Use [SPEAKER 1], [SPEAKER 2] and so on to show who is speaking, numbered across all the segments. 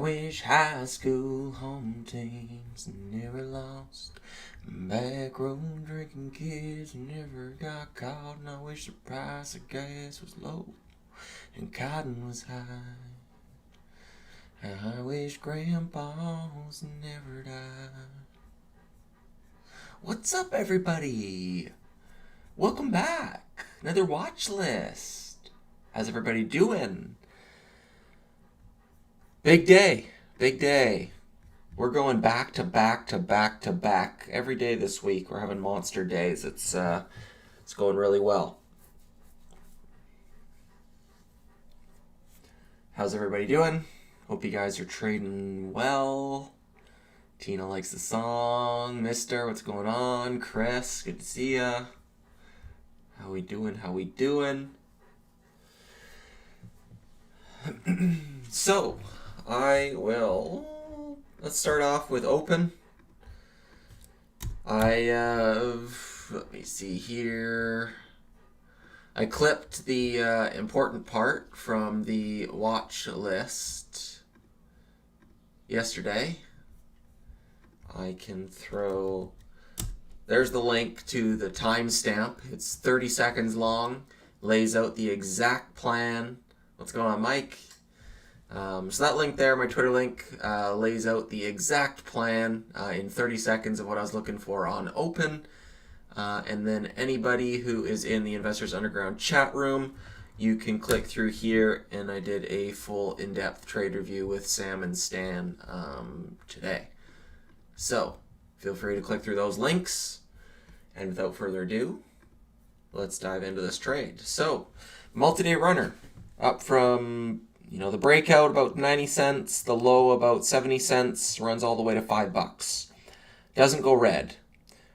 [SPEAKER 1] wish high school home teams never lost. Back road drinking kids never got caught. And I wish the price of gas was low and cotton was high. I wish grandpas never died. What's up, everybody? Welcome back. Another watch list. How's everybody doing? Big day. Big day. We're going back to back to back to back every day this week. We're having monster days. It's going really well. How's everybody doing? Hope you guys are trading well. Tina likes the song. Mister, what's going on? Chris, good to see ya. How we doing? So, let's start off with open. Let me see here. I clipped the important part from the watch list yesterday. There's the link to the timestamp. It's 30 seconds long, lays out the exact plan. What's going on, Mike? So that link there, my Twitter link, lays out the exact plan in 30 seconds of what I was looking for on open. And then anybody who is in the Investors Underground chat room, you can click through here, and I did a full in-depth trade review with Sam and Stan today. So feel free to click through those links. And without further ado, let's dive into this trade. So, multi-day runner, up from the breakout about 90 cents, the low about 70 cents, runs all the way to $5. Doesn't go red.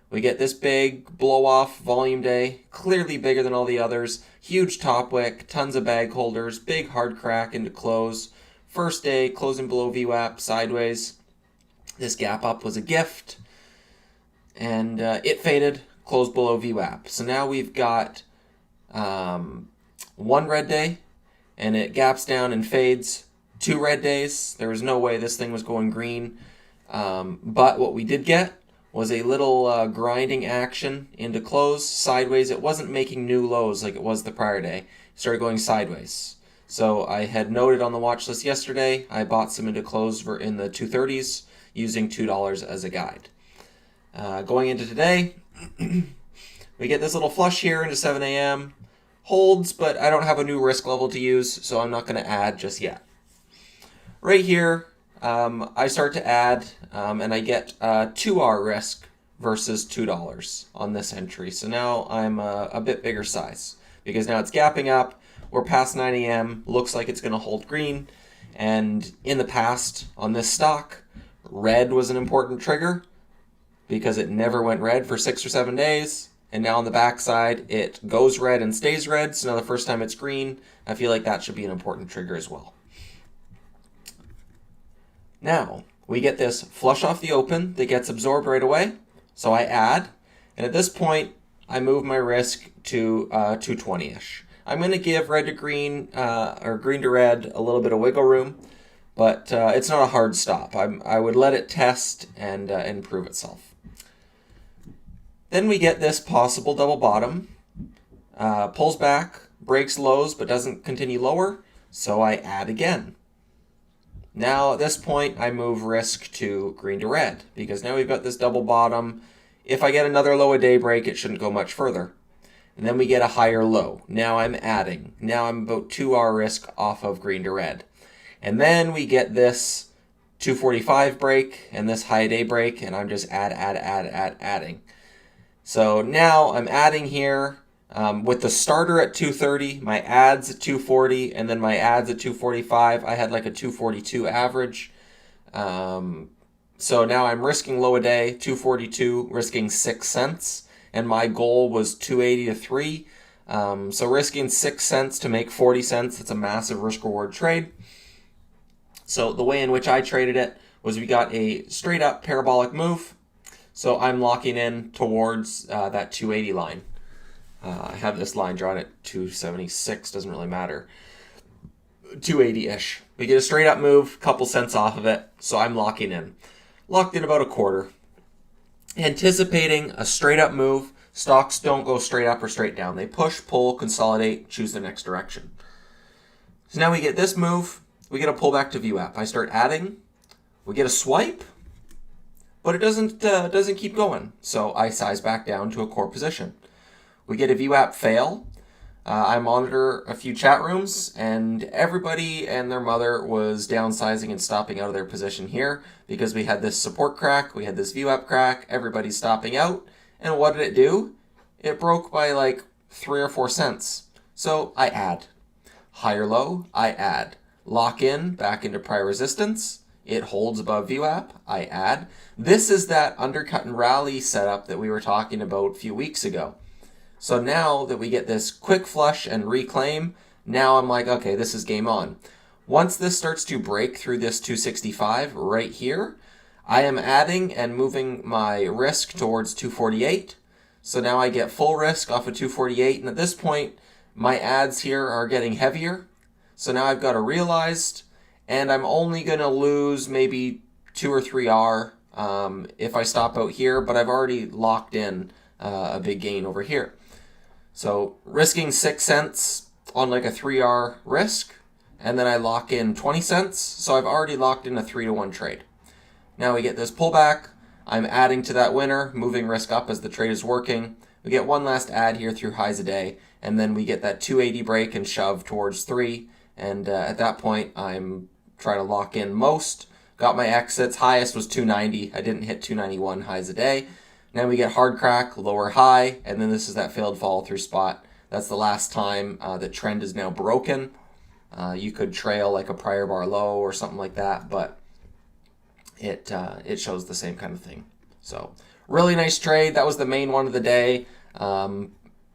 [SPEAKER 1] We get this big blow-off volume day, clearly bigger than all the others, huge top wick, tons of bag holders, big hard crack into close. First day, closing below VWAP, sideways. This gap up was a gift, and it faded, closed below VWAP. So now we've got one red day, and it gaps down and fades. 2 red days. There was no way this thing was going green. But what we did get was a little grinding action into close, sideways. It wasn't making new lows like it was the prior day. It started going sideways. So I had noted on the watch list yesterday, I bought some into close in the 230s using $2 as a guide. Going into today, we get this little flush here into 7 a.m. Holds, but I don't have a new risk level to use, so I'm not going to add just yet. Right here, I start to add, and I get 2R risk versus $2 on this entry. So now I'm a bit bigger size, because now it's gapping up. We're past 9 a.m., looks like it's going to hold green, and in the past, on this stock, red was an important trigger, because it never went red for 6 or 7 days. And now on the backside, it goes red and stays red. So now the first time it's green, I feel like that should be an important trigger as well. Now, we get this flush off the open that gets absorbed right away. So I add. And at this point, I move my risk to 220-ish. I'm going to give red to green, or green to red, a little bit of wiggle room. But it's not a hard stop. I would let it test and prove itself. Then we get this possible double bottom, pulls back, breaks lows, but doesn't continue lower, so I add again. Now at this point, I move risk to green to red, because now we've got this double bottom. If I get another low a day break, it shouldn't go much further. And then we get a higher low. Now I'm adding. Now I'm about 2R risk off of green to red. And then we get this 245 break and this high day break, and I'm just adding. So now I'm adding here with the starter at 230, my adds at 240, and then my adds at 245. I had like a 242 average. So now I'm risking low a day, 242, risking 6 cents, and my goal was 280 to 3. So risking 6 cents to make 40 cents, it's a massive risk reward trade. So the way in which I traded it was we got a straight up parabolic move. So I'm locking in towards that 280 line. I have this line drawn at 276, doesn't really matter. 280-ish. We get a straight up move, couple cents off of it, so I'm locking in. Locked in about a quarter. Anticipating a straight up move, stocks don't go straight up or straight down. They push, pull, consolidate, choose the next direction. So now we get this move, we get a pullback to VWAP. I start adding, we get a swipe, but it doesn't keep going. So I size back down to a core position. We get a VWAP fail. I monitor a few chat rooms, and everybody and their mother was downsizing and stopping out of their position here because we had this support crack, we had this VWAP crack, everybody's stopping out. And what did it do? It broke by like 3 or 4 cents. So I add. Higher low, I add. Lock in, back into prior resistance. It holds above VWAP, I add. This is that undercut and rally setup that we were talking about a few weeks ago. So now that we get this quick flush and reclaim, now I'm like, okay, this is game on. Once this starts to break through this 265 right here, I am adding and moving my risk towards 248. So now I get full risk off of 248. And at this point, my adds here are getting heavier. So now I've got a realized, and I'm only going to lose maybe 2 or 3 R if I stop out here, but I've already locked in a big gain over here. So risking 6 cents on like a 3R risk, and then I lock in 20 cents. So I've already locked in a 3-to-1 trade. Now we get this pullback. I'm adding to that winner, moving risk up as the trade is working. We get one last add here through highs a day, and then we get that 280 break and shove towards 3. And at that point, I'm trying to lock in most. Got my exits. Highest was 290. I didn't hit 291 highs a day. Now we get hard crack, lower high, and then this is that failed follow through spot. That's the last time the trend is now broken. You could trail like a prior bar low or something like that, but it shows the same kind of thing. So really nice trade. That was the main one of the day.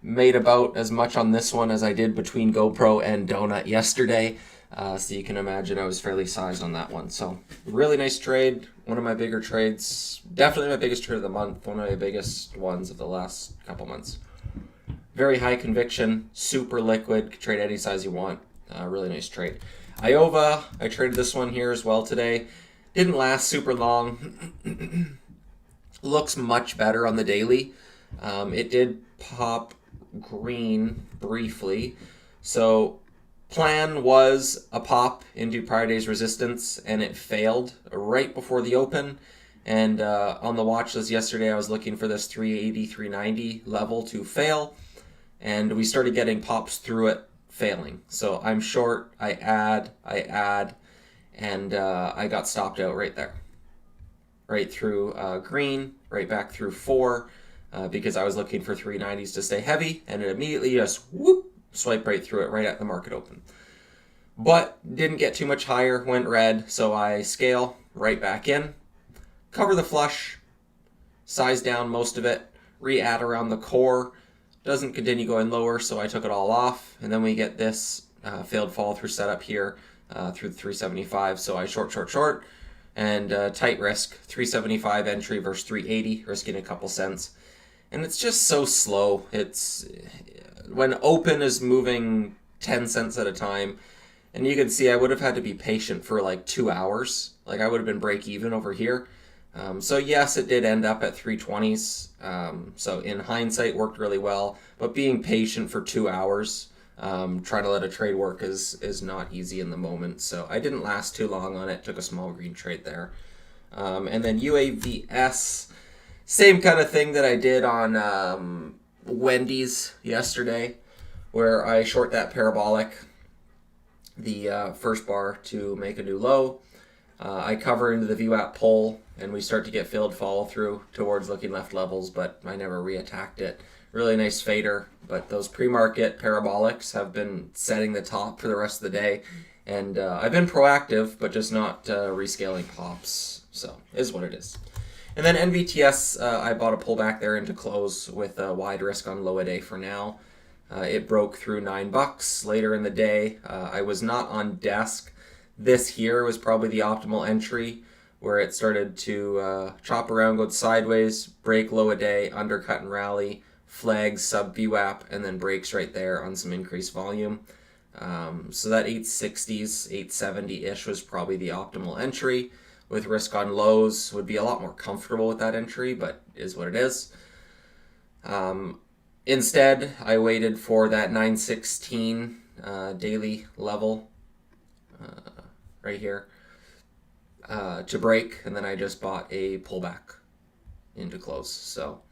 [SPEAKER 1] Made about as much on this one as I did between GoPro and Donut yesterday. So you can imagine I was fairly sized on that one. So really nice trade. One of my bigger trades. Definitely my biggest trade of the month. One of my biggest ones of the last couple months. Very high conviction. Super liquid. Could trade any size you want. Really nice trade. Iova. I traded this one here as well today. Didn't last super long. Looks much better on the daily. It did pop green briefly. So plan was a pop into prior day's resistance, and it failed right before the open. And on the watch list yesterday, I was looking for this 380, 390 level to fail, and we started getting pops through it failing. So I'm short, I add, and I got stopped out right there. Right through green, right back through 4, because I was looking for 390s to stay heavy, and it immediately just whoop, swipe right through it, right at the market open. But didn't get too much higher, went red, so I scale right back in, cover the flush, size down most of it, re-add around the core, doesn't continue going lower, so I took it all off, and then we get this failed follow through setup here through the 375, so I short, and tight risk, 375 entry versus 380, risking a couple cents. And it's just so slow. It's when open is moving 10 cents at a time, and you can see I would have had to be patient for like 2 hours. Like I would have been break even over here. So yes, it did end up at 320s. So in hindsight, worked really well. But being patient for 2 hours, trying to let a trade work is not easy in the moment. So I didn't last too long on it. Took a small green trade there. And then UAVS, same kind of thing that I did on Wendy's yesterday, where I short that parabolic, the first bar to make a new low. I cover into the VWAP pull, and we start to get filled follow through towards looking left levels, but I never re-attacked it. Really nice fader, but those pre-market parabolics have been setting the top for the rest of the day, and I've been proactive, but just not rescaling pops, so is what it is. And then NVTS, I bought a pullback there into close with a wide risk on low a day for now. It broke through $9 later in the day. I was not on desk. This here was probably the optimal entry, where it started to chop around, go sideways, break low a day, undercut and rally, flags, sub VWAP, and then breaks right there on some increased volume. So that 860s, 870-ish was probably the optimal entry. With risk on lows, would be a lot more comfortable with that entry, but is what it is. Instead, I waited for that 916 daily level right here to break, and then I just bought a pullback into close. So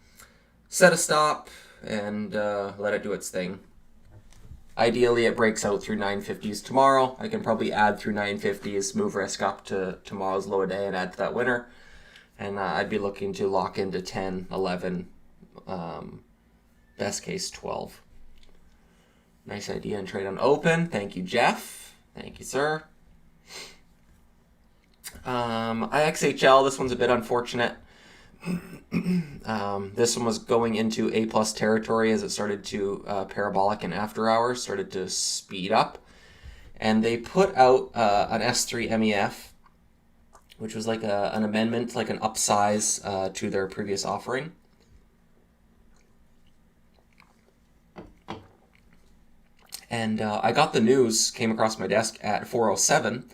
[SPEAKER 1] set a stop and let it do its thing. Ideally, it breaks out through 950s tomorrow. I can probably add through 950s, move risk up to tomorrow's low a day and add to that winner. And I'd be looking to lock into 10, 11, best case 12. Nice idea and trade on open. Thank you, Jeff. Thank you, sir. IXHL, this one's a bit unfortunate. This one was going into A+ territory as it started to parabolic in after hours, started to speed up. And they put out an S3 MEF, which was like an amendment, like an upsize to their previous offering. And I got the news, came across my desk at 4:07,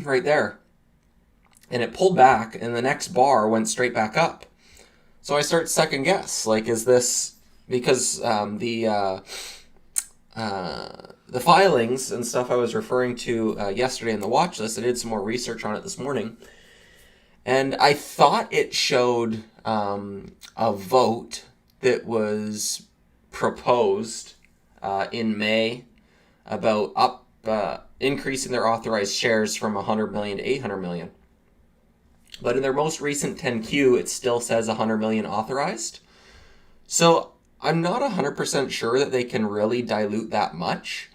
[SPEAKER 1] right there. And it pulled back, and the next bar went straight back up. So I start second guess, like, is this because the filings and stuff I was referring to yesterday in the watch list? I did some more research on it this morning, and I thought it showed a vote that was proposed in May about increasing their authorized shares from 100 million to 800 million. But in their most recent 10Q, it still says 100 million authorized. So I'm not 100% sure that they can really dilute that much.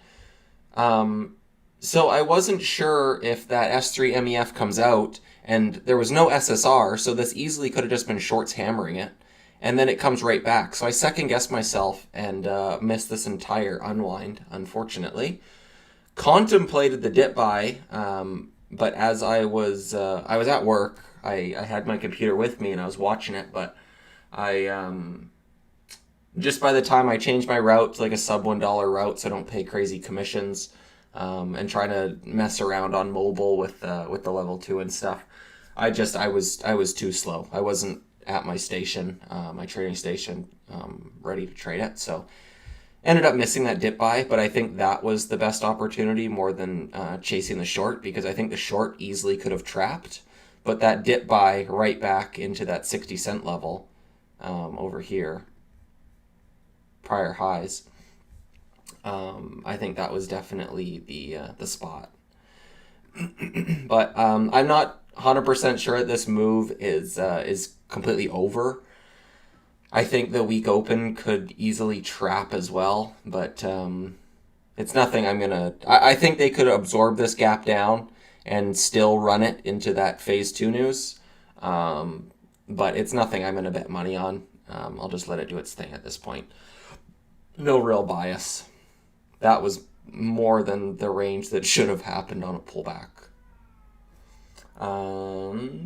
[SPEAKER 1] So I wasn't sure if that S3 MEF comes out, and there was no SSR, so this easily could have just been shorts hammering it. And then it comes right back. So I second-guessed myself and missed this entire unwind, unfortunately. Contemplated the dip buy, but as I was at work, I had my computer with me and I was watching it, but I just by the time I changed my route to like a sub $1 route, so I don't pay crazy commissions, and trying to mess around on mobile with the level 2 and stuff, I was too slow. I wasn't at my station, my trading station, ready to trade it. So ended up missing that dip buy, but I think that was the best opportunity more than chasing the short, because I think the short easily could have trapped. But that dip buy right back into that 60-cent level over here, prior highs, I think that was definitely the spot. But I'm not 100% sure that this move is completely over. I think the week open could easily trap as well, but it's nothing I think they could absorb this gap down and still run it into that phase 2 news. But it's nothing I'm going to bet money on. I'll just let it do its thing at this point. No real bias. That was more than the range that should have happened on a pullback.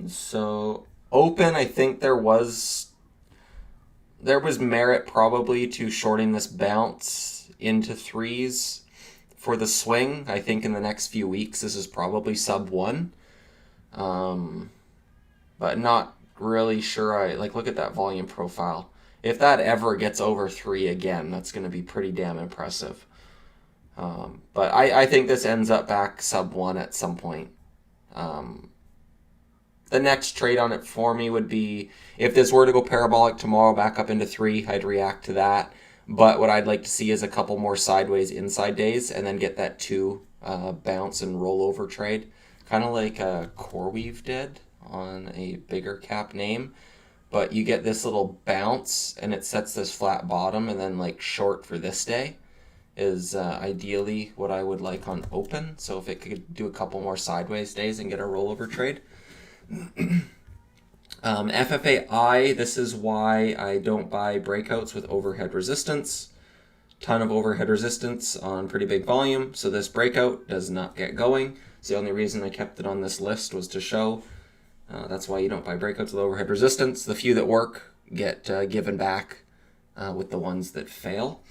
[SPEAKER 1] So open, I think there was merit probably to shorting this bounce into threes for the swing. I think in the next few weeks this is probably sub 1, but not really sure. Look at that volume profile. If that ever gets over 3 again, that's going to be pretty damn impressive. But I think this ends up back sub 1 at some point. The next trade on it for me would be, if this were to go parabolic tomorrow back up into 3, I'd react to that. But what I'd like to see is a couple more sideways inside days and then get that 2 bounce and rollover trade. Kind of like CoreWeave did on a bigger cap name. But you get this little bounce and it sets this flat bottom, and then like short for this day is ideally what I would like on open. So if it could do a couple more sideways days and get a rollover trade. FFAI, this is why I don't buy breakouts with overhead resistance. Ton of overhead resistance on pretty big volume, so this breakout does not get going. So the only reason I kept it on this list was to show. That's why you don't buy breakouts with overhead resistance. The few that work get given back with the ones that fail.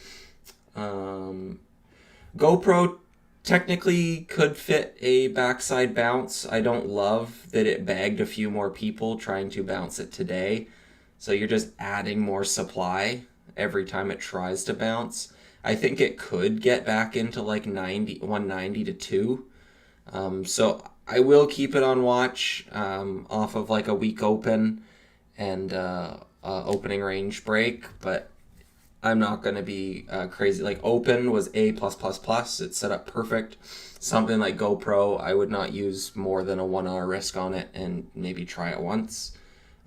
[SPEAKER 1] GoPro technically could fit a backside bounce. I don't love that it bagged a few more people trying to bounce it today. So you're just adding more supply every time it tries to bounce. I think it could get back into like 190 to 2. So I will keep it on watch off of like a weak open and opening range break, but I'm not going to be crazy. Like open was A+++. It's set up perfect. Something like GoPro, I would not use more than a 1 hour risk on it and maybe try it once.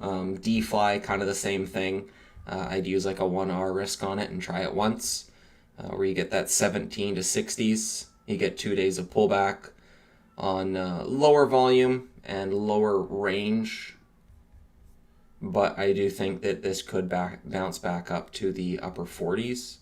[SPEAKER 1] D-Fly, kind of the same thing. I'd use like a 1 hour risk on it and try it once, where you get that 17 to 60s. You get 2 days of pullback on lower volume and lower range. But I do think that this could bounce back up to the upper 40s.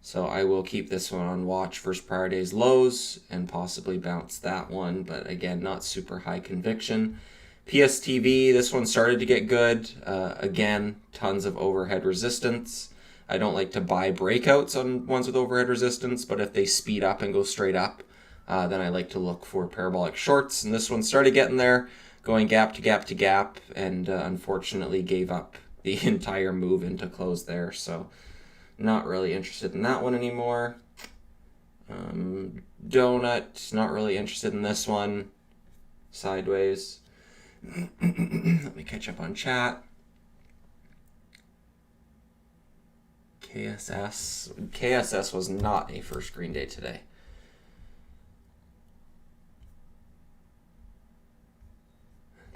[SPEAKER 1] So I will keep this one on watch versus prior day's lows and possibly bounce that one. But again, not super high conviction. PSTV, this one started to get good. Again, tons of overhead resistance. I don't like to buy breakouts on ones with overhead resistance, but if they speed up and go straight up, then I like to look for parabolic shorts. And this one started getting there, going gap to gap to gap, and unfortunately gave up the entire move into close there. So not really interested in that one anymore. Donut, not really interested in this one. Sideways. Let me catch up on chat. KSS was not a first green day today.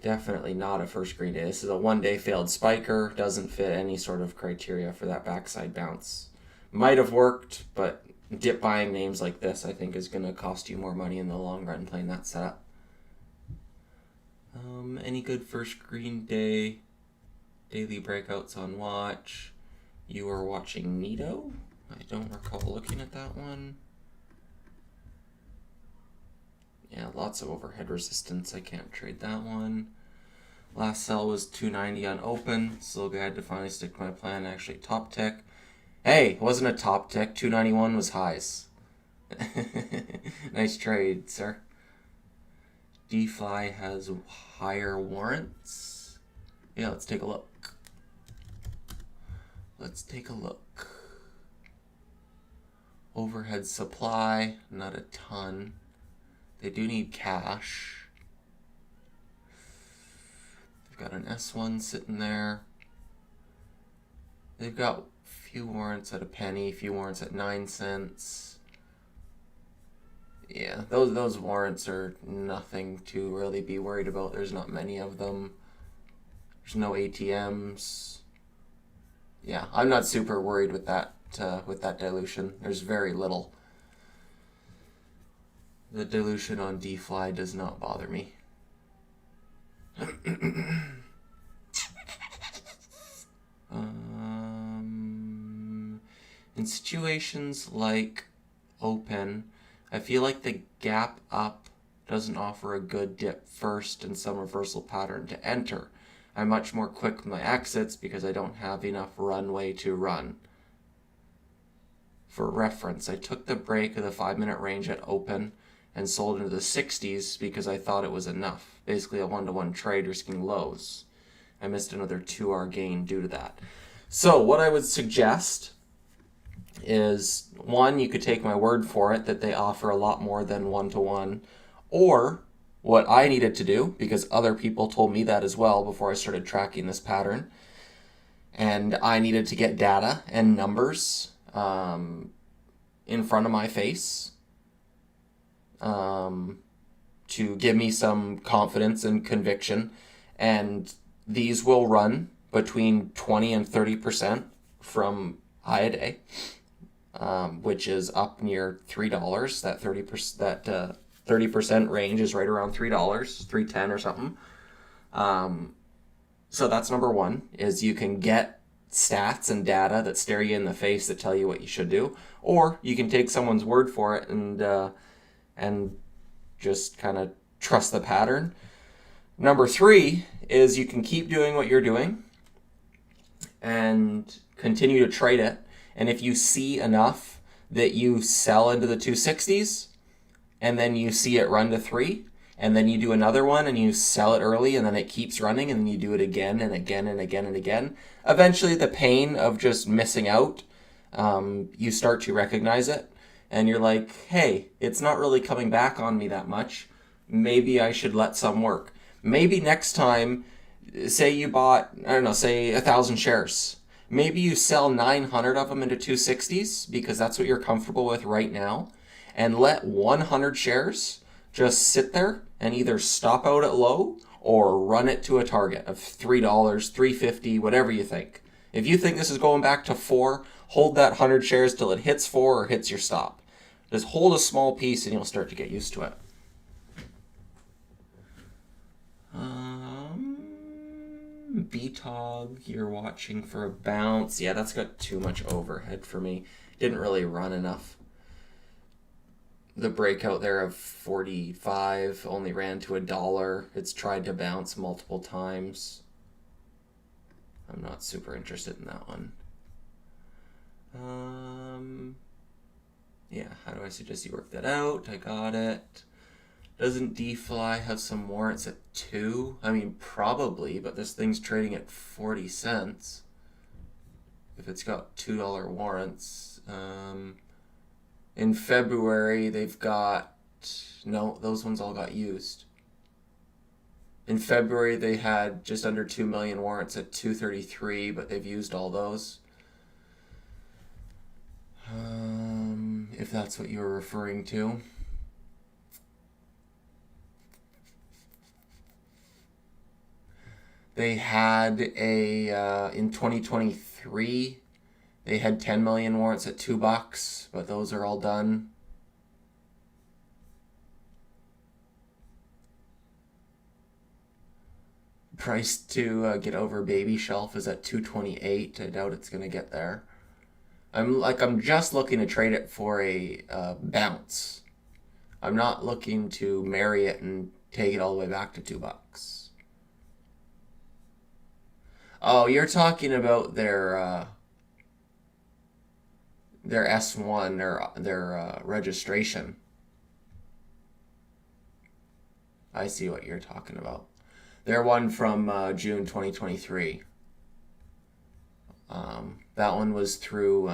[SPEAKER 1] Definitely not a first green day. This is a 1 day failed spiker. Doesn't fit any sort of criteria for that backside bounce. Might have worked, but dip buying names like this I think is going to cost you more money in the long run playing that setup. Any good first green day daily breakouts on watch? You are watching Nito? I don't recall looking at that one. Yeah, lots of overhead resistance. I can't trade that one. Last sell was 290 on open. Still glad to finally stick to my plan. Actually, top tick. Hey, it wasn't a top tick. 291 was highs. Nice trade, sir. D-Fly has higher warrants. Yeah, let's take a look. Overhead supply, not a ton. They do need cash. They've got an S1 sitting there. They've got a few warrants at a penny, a few warrants at 9 cents. Yeah, those warrants are nothing to really be worried about. There's not many of them. There's no ATMs. Yeah, I'm not super worried with that dilution. There's very little. The dilution on D-Fly does not bother me. In situations like open, I feel like the gap up doesn't offer a good dip first and some reversal pattern to enter. I'm much more quick with my exits because I don't have enough runway to run. For reference, I took the break of the 5-minute range at open and sold into the 60s because I thought it was enough. Basically a 1-to-1 trade risking lows. I missed another 2-hour gain due to that. So what I would suggest is, one, you could take my word for it that they offer a lot more than 1-to-1, or what I needed to do, because other people told me that as well before I started tracking this pattern, and I needed to get data and numbers in front of my face to give me some confidence and conviction, and these will run between 20 and 30% from high a day, which is up near $3. That 30% range is right around $3, $3.10 or something. So that's number one, is you can get stats and data that stare you in the face that tell you what you should do, or you can take someone's word for it and just kind of trust the pattern. Number three is you can keep doing what you're doing and continue to trade it. And if you see enough that you sell into the 260s and then you see it run to 3, and then you do another one and you sell it early, and then it keeps running, and then you do it again and again and again and again. Eventually the pain of just missing out, you start to recognize it, and you're like, hey, it's not really coming back on me that much. Maybe I should let some work. Maybe next time, say you bought, I don't know, say 1,000 shares. Maybe you sell 900 of them into 260s because that's what you're comfortable with right now, and let 100 shares just sit there and either stop out at low or run it to a target of $3, $3.50, whatever you think. If you think this is going back to 4, hold that 100 shares till it hits 4 or hits your stop. Just hold a small piece and you'll start to get used to it. BTOG, you're watching for a bounce. Yeah, that's got too much overhead for me. Didn't really run enough. The breakout there of 45 only ran to $1. It's tried to bounce multiple times. I'm not super interested in that one. Yeah, how do I suggest you work that out? I got it. Doesn't DFly have some warrants at 2? I mean, probably, but this thing's trading at 40 cents. If it's got $2 warrants. In February, they've got... No, those ones all got used. In February, they had just under 2 million warrants at 233, but they've used all those. If that's what you were referring to. They had in 2023, they had 10 million warrants at $2, but those are all done. Price to get over baby shelf is at 228. I doubt it's going to get there. I'm just looking to trade it for a bounce. I'm not looking to marry it and take it all the way back to $2. Oh, you're talking about their S1, their registration. I see what you're talking about. Their one from June 2023. That one was through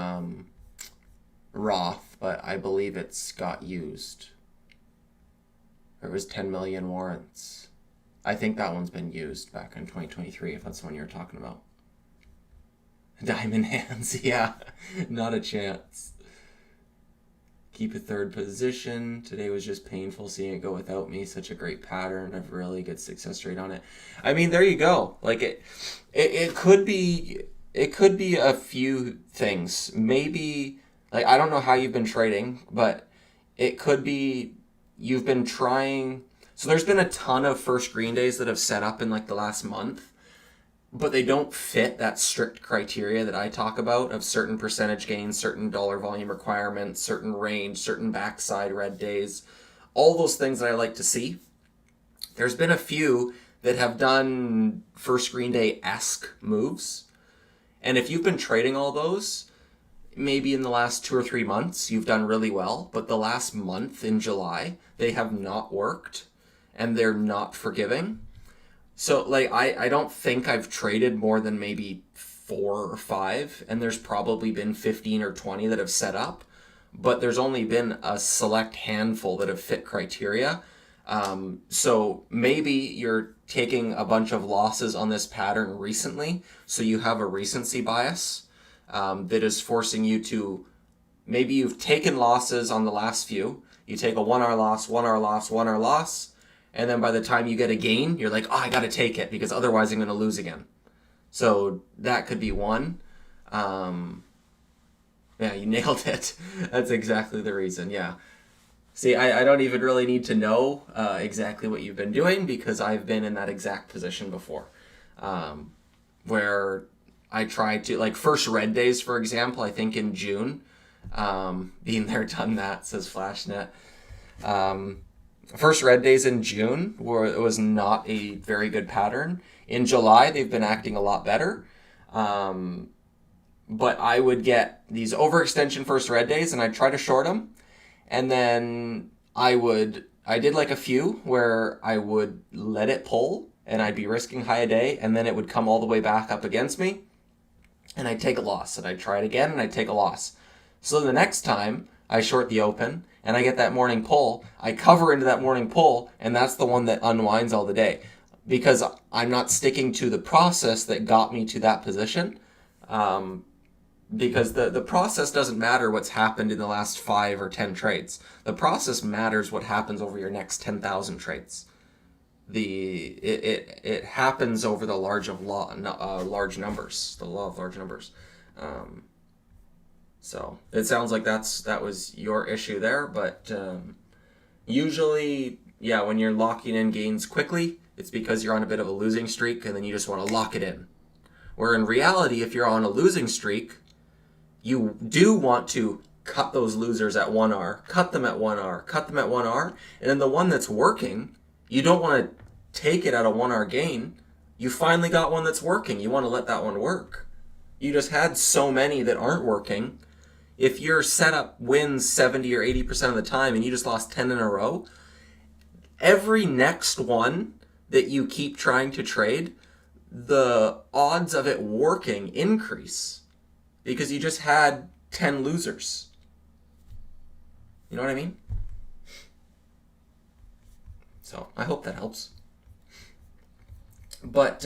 [SPEAKER 1] Roth, but I believe it's got used. There was 10 million warrants. I think that one's been used back in 2023, if that's the one you're talking about. Diamond hands, yeah. Not a chance. Keep a third position. Today was just painful seeing it go without me. Such a great pattern. I've really good success rate on it. I mean, there you go. Like it could be a few things. Maybe, like, I don't know how you've been trading, but it could be you've been trying. So there's been a ton of first green days that have set up in like the last month, but they don't fit that strict criteria that I talk about of certain percentage gains, certain dollar volume requirements, certain range, certain backside red days, all those things that I like to see. There's been a few that have done first green day-esque moves. And if you've been trading all those, maybe in the last 2 or 3 months, you've done really well. But the last month in July, they have not worked and they're not forgiving. So, like, I don't think I've traded more than maybe 4 or 5, and there's probably been 15 or 20 that have set up, but there's only been a select handful that have fit criteria. So maybe you're taking a bunch of losses on this pattern recently, so you have a recency bias that is forcing you to, maybe you've taken losses on the last few, you take a 1 hour loss, 1 hour loss, 1 hour loss, and then by the time you get a gain, you're like, oh, I got to take it because otherwise I'm going to lose again. So that could be one. Yeah, you nailed it. That's exactly the reason, yeah. See, I don't even really need to know exactly what you've been doing because I've been in that exact position before. Where I tried to, like first red days, for example, I think in June, being there, done that, says Flashnet. First red days in June it was not a very good pattern. In July, they've been acting a lot better. But I would get these overextension first red days, and I'd try to short them, and then I did like a few where I would let it pull, and I'd be risking high a day, and then it would come all the way back up against me, and I'd take a loss, and I'd try it again, and I'd take a loss. So the next time I short the open, and I get that morning pull, I cover into that morning pull, and that's the one that unwinds all the day. Because I'm not sticking to the process that got me to that position. Because the process doesn't matter what's happened in the last 5 or 10 trades. The process matters what happens over your next 10,000 trades. It happens over the large numbers, the law of large numbers. So it sounds like that was your issue there, but usually, yeah, when you're locking in gains quickly, it's because you're on a bit of a losing streak, and then you just want to lock it in. Where in reality, if you're on a losing streak, you do want to cut those losers at 1R, cut them at 1R, cut them at 1R, and then the one that's working, you don't want to take it at a 1R gain. You finally got one that's working. You want to let that one work. You just had so many that aren't working. If your setup wins 70 or 80% of the time and you just lost 10 in a row, every next one that you keep trying to trade, the odds of it working increase because you just had 10 losers. You know what I mean? So I hope that helps. But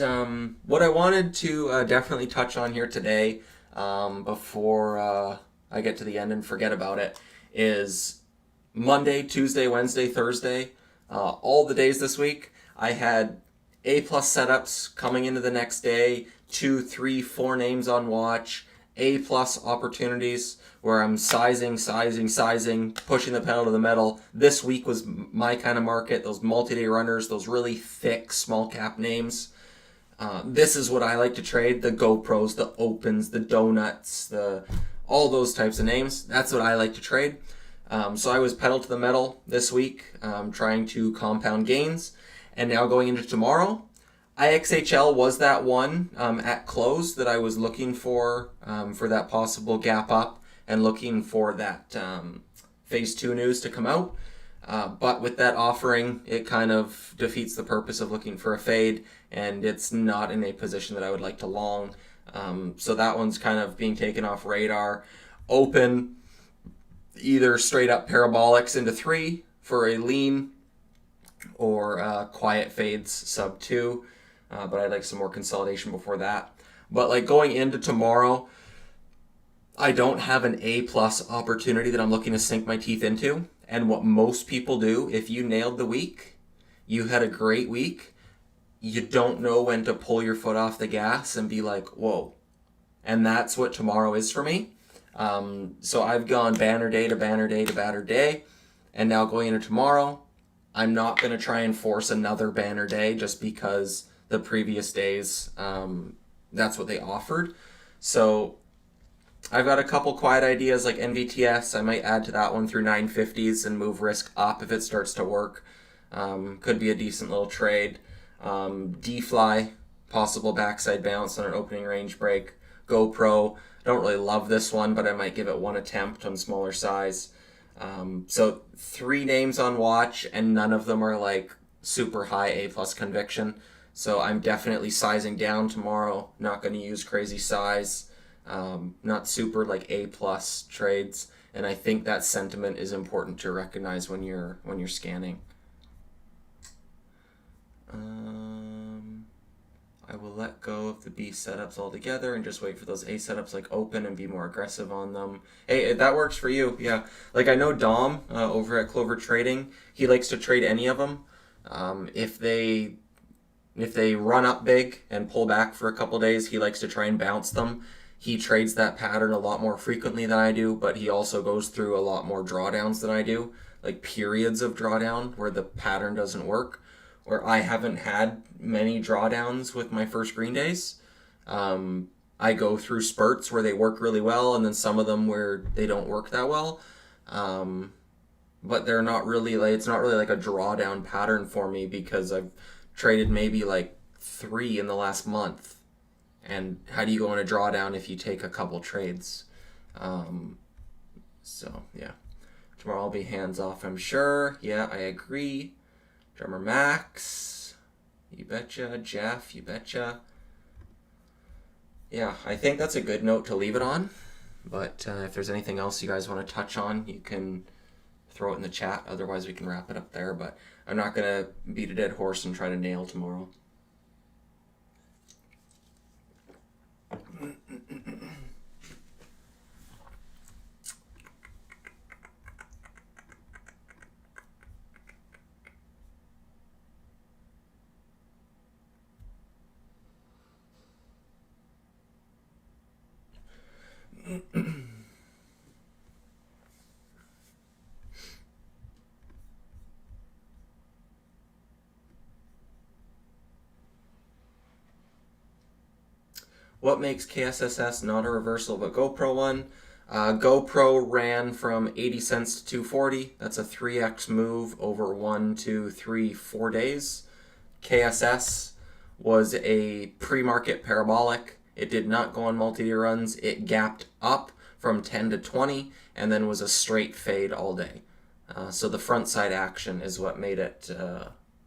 [SPEAKER 1] what I wanted to definitely touch on here today before I get to the end and forget about it is Monday, Tuesday, Wednesday, Thursday, all the days this week. I had A+ setups coming into the next day, 2, 3, 4 names on watch, A+ opportunities where I'm sizing, pushing the pedal to the metal. This week was my kind of market, those multi-day runners, those really thick small cap names. This is what I like to trade, the GoPros, the Opens, the Donuts, all those types of names. That's what I like to trade. So I was pedal to the metal this week, trying to compound gains. And now going into tomorrow, IXHL was that one at close that I was looking for that possible gap up and looking for that phase 2 news to come out. But with that offering, it kind of defeats the purpose of looking for a fade, and it's not in a position that I would like to long. So that one's kind of being taken off radar. Open, either straight up parabolics into 3 for a lean, or quiet fades sub 2. But I'd like some more consolidation before that. But like going into tomorrow, I don't have an A+ opportunity that I'm looking to sink my teeth into. And what most people do, if you nailed the week, you had a great week, you don't know when to pull your foot off the gas and be like, whoa. And that's what tomorrow is for me. So I've gone banner day to banner day to banner day. And now going into tomorrow, I'm not going to try and force another banner day just because the previous days, that's what they offered. So I've got a couple quiet ideas like NVTS. I might add to that one through 950s and move risk up if it starts to work. Could be a decent little trade. D-Fly, possible backside bounce on an opening range break. GoPro, don't really love this one, but I might give it one attempt on smaller size. So 3 names on watch, and none of them are like super high A+ conviction. So I'm definitely sizing down tomorrow. Not going to use crazy size. Not super like A+ trades. And I think that sentiment is important to recognize when you're scanning. I will let go of the B setups altogether and just wait for those A setups like open and be more aggressive on them. Hey, that works for you, yeah. Like I know Dom over at Clover Trading, he likes to trade any of them. If they run up big and pull back for a couple days, he likes to try and bounce them. He trades that pattern a lot more frequently than I do, but he also goes through a lot more drawdowns than I do, like periods of drawdown where the pattern doesn't work. Where I haven't had many drawdowns with my first green days. I go through spurts where they work really well, and then some of them where they don't work that well. But they're not really like, it's not really like a drawdown pattern for me because I've traded maybe like 3 in the last month. And how do you go in a drawdown if you take a couple trades? So, yeah. Tomorrow I'll be hands off, I'm sure. Yeah, I agree. Drummer Max, you betcha. Jeff, you betcha. Yeah, I think that's a good note to leave it on. But if there's anything else you guys want to touch on, you can throw it in the chat. Otherwise, we can wrap it up there. But I'm not going to beat a dead horse and try to nail tomorrow. What makes KSSS not a reversal but GoPro one? GoPro ran from 80 cents to 240. That's a 3x move over 1, 2, 3, 4 days. KSS was a pre-market parabolic. It did not go on multi-day runs. It gapped up from 10 to 20 and then was a straight fade all day. So the front side action is what made it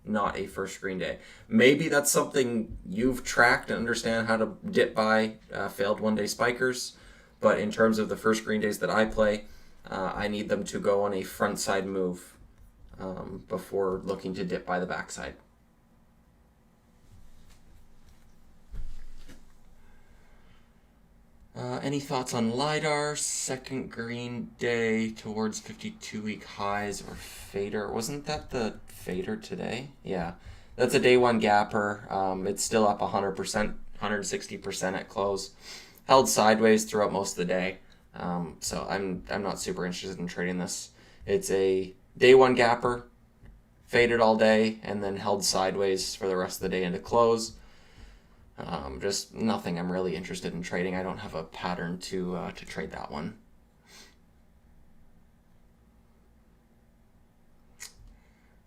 [SPEAKER 1] not a first green day. Maybe that's something you've tracked and understand how to dip by failed one-day spikers. But in terms of the first green days that I play, I need them to go on a front side move before looking to dip by the backside. Any thoughts on LiDAR? Second green day towards 52-week highs or fader. Wasn't that the fader today? Yeah. That's a day one gapper. It's still up 100%, 160% at close. Held sideways throughout most of the day. So I'm not super interested in trading this. It's a day one gapper, faded all day, and then held sideways for the rest of the day into close. Just nothing I'm really interested in trading. I don't have a pattern to trade that one.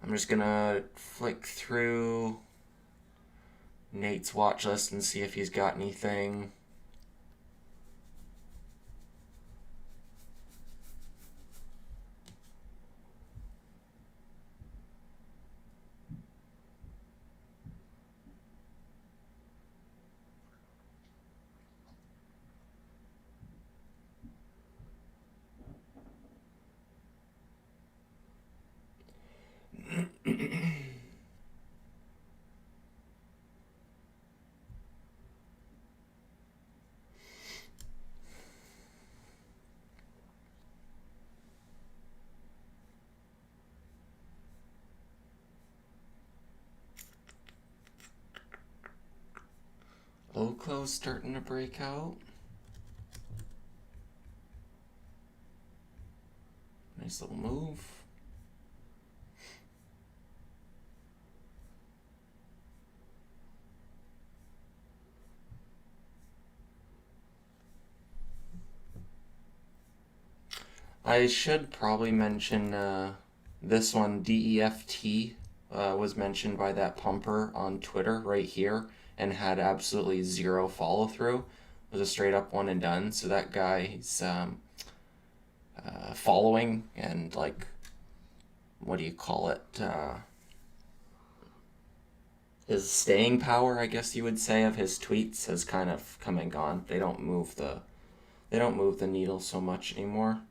[SPEAKER 1] I'm just gonna flick through Nate's watch list and see if he's got anything. Low close starting to break out. Nice little move. I should probably mention this one, DEFT, was mentioned by that pumper on Twitter right here and had absolutely zero follow through. It was a straight up one and done. So that guy's following and like, what do you call it? His staying power, I guess you would say, of his tweets has kind of come and gone. They don't move the needle so much anymore.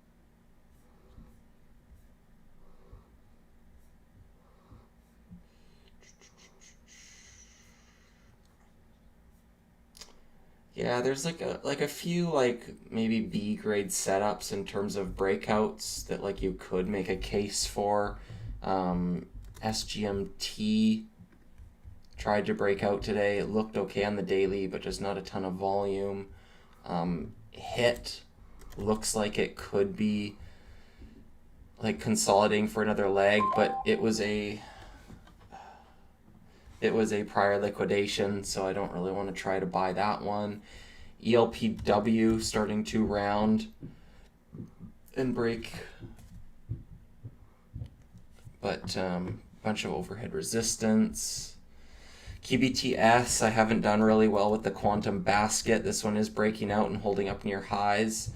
[SPEAKER 1] Yeah, there's like a few like maybe B grade setups in terms of breakouts that like you could make a case for. SGMT tried to break out today. It looked okay on the daily, but just not a ton of volume. HIT looks like it could be like consolidating for another leg, but it was a prior liquidation, so I don't really want to try to buy that one. ELPW starting to round and break, but bunch of overhead resistance. QBTS, I haven't done really well with the Quantum Basket. This one is breaking out and holding up near highs,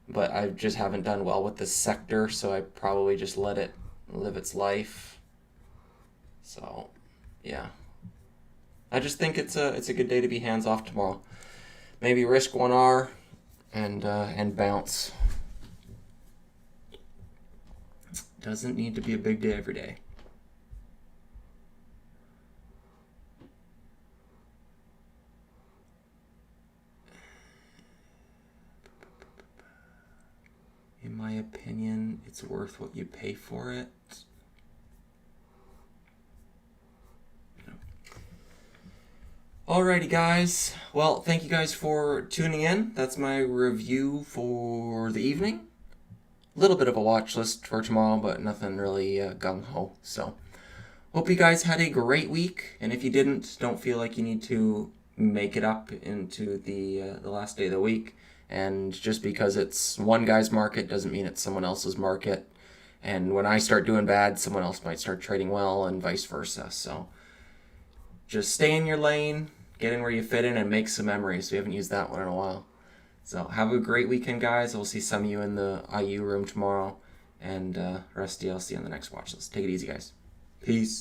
[SPEAKER 1] but I just haven't done well with this sector, so I probably just let it live its life. So, yeah. I just think it's a good day to be hands off tomorrow. Maybe risk 1R and bounce. Doesn't need to be a big day every day. In my opinion, it's worth what you pay for it. Alrighty, guys. Well, thank you guys for tuning in. That's my review for the evening. A little bit of a watch list for tomorrow, but nothing really gung-ho. So, hope you guys had a great week. And if you didn't, don't feel like you need to make it up into the last day of the week. And just because it's one guy's market doesn't mean it's someone else's market. And when I start doing bad, someone else might start trading well and vice versa. So just stay in your lane, get in where you fit in, and make some memories. We haven't used that one in a while. So have a great weekend, guys. We'll see some of you in the IU room tomorrow. And rest of you, I'll see you on the next watch list. Take it easy, guys. Peace.